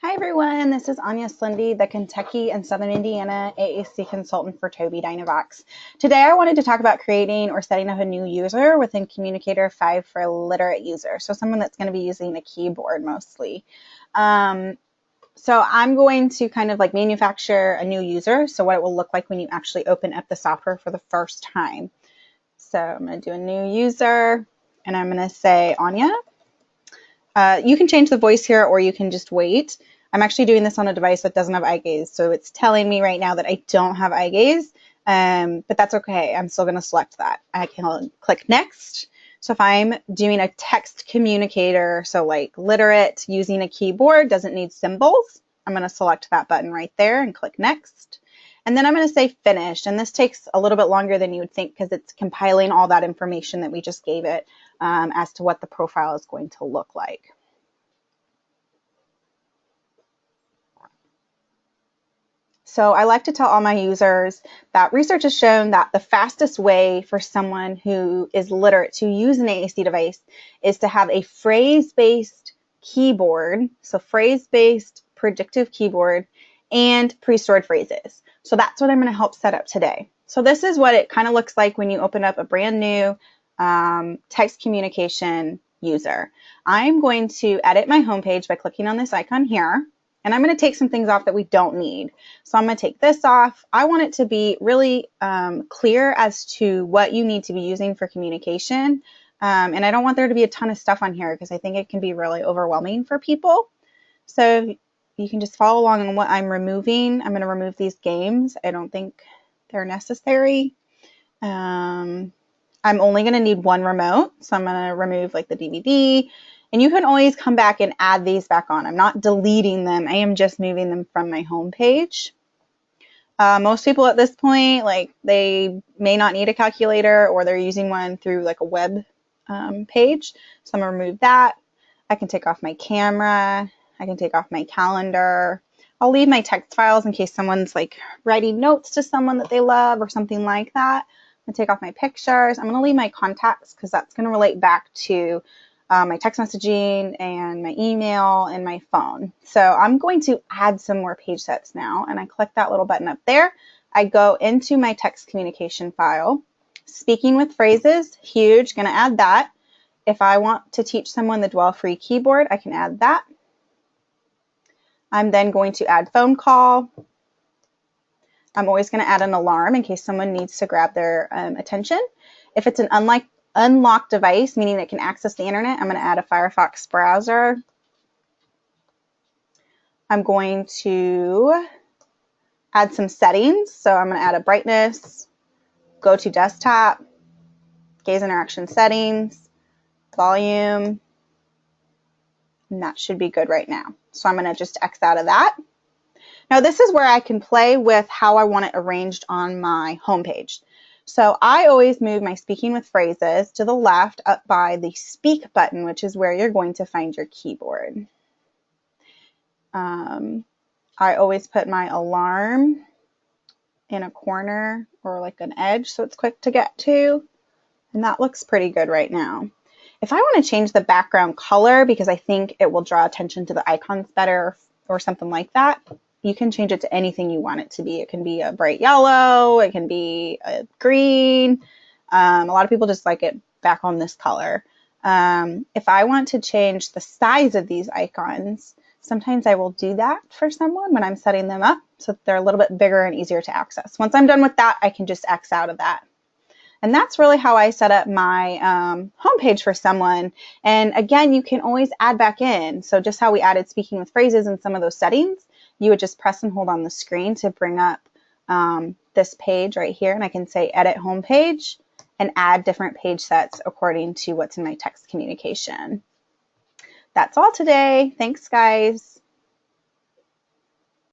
Hi everyone, this is Anya Slindy, the Kentucky and Southern Indiana AAC consultant for Tobii Dynavox. Today I wanted to talk about creating or setting up a new user within Communicator 5 for a literate user, so someone that's going to be using a keyboard mostly. So I'm going to kind of like manufacture a new user, so what it will look like when you actually open up the software for the first time. So I'm going to do a new user, and I'm going to say Anya. You can change the voice here, or you can just wait. I'm actually doing this on a device that doesn't have eye gaze, so it's telling me right now that I don't have eye gaze, but that's okay. I'm still going to select that. I can click next. So if I'm doing a text communicator, so like literate, using a keyboard, doesn't need symbols, I'm going to select that button right there and click next. And then I'm going to say finish, and this takes a little bit longer than you would think because it's compiling all that information that we just gave it as to what the profile is going to look like. So I like to tell all my users that research has shown that the fastest way for someone who is literate to use an AAC device is to have a phrase-based keyboard, so phrase-based predictive keyboard, and pre-stored phrases. So that's what I'm going to help set up today. So this is what it kind of looks like when you open up a brand new text communication user. I'm going to edit my homepage by clicking on this icon here. And I'm going to take some things off that we don't need. So I'm going to take this off. I want it to be really clear as to what you need to be using for communication. And I don't want there to be a ton of stuff on here because I think it can be really overwhelming for people. So you can just follow along on what I'm removing. I'm going to remove these games. I don't think they're necessary. I'm only going to need one remote. So I'm going to remove like the DVD. And you can always come back and add these back on. I'm not deleting them. I am just moving them from my home page. Most people at this point, like they may not need a calculator or they're using one through like a web page. So I'm going to remove that. I can take off my camera. I can take off my calendar. I'll leave my text files in case someone's like writing notes to someone that they love or something like that. I'm going to take off my pictures. I'm going to leave my contacts because that's going to relate back to my text messaging and my email and my phone. So I'm going to add some more page sets now, and I click that little button up there. I go into my text communication file. Speaking with phrases, huge, going to add that. If I want to teach someone the dwell-free keyboard, I can add that. I'm then going to add phone call. I'm always going to add an alarm in case someone needs to grab their attention. If it's an unlocked device, meaning it can access the internet, I'm going to add a Firefox browser. I'm going to add some settings. So I'm going to add a brightness, go to desktop, gaze interaction settings, volume, and that should be good right now. So I'm going to just X out of that. Now this is where I can play with how I want it arranged on my homepage. So I always move my speaking with phrases to the left up by the speak button, which is where you're going to find your keyboard. I always put my alarm in a corner or like an edge so it's quick to get to, and that looks pretty good right now. If I want to change the background color because I think it will draw attention to the icons better or something like that, you can change it to anything you want it to be. It can be a bright yellow, it can be a green. A lot of people just like it back on this color. If I want to change the size of these icons, sometimes I will do that for someone when I'm setting them up so that they're a little bit bigger and easier to access. Once I'm done with that, I can just X out of that. And that's really how I set up my homepage for someone. And again, you can always add back in. So just how we added speaking with phrases and some of those settings, you would just press and hold on the screen to bring up this page right here. And I can say edit homepage and add different page sets according to what's in my text communication. That's all today. Thanks, guys.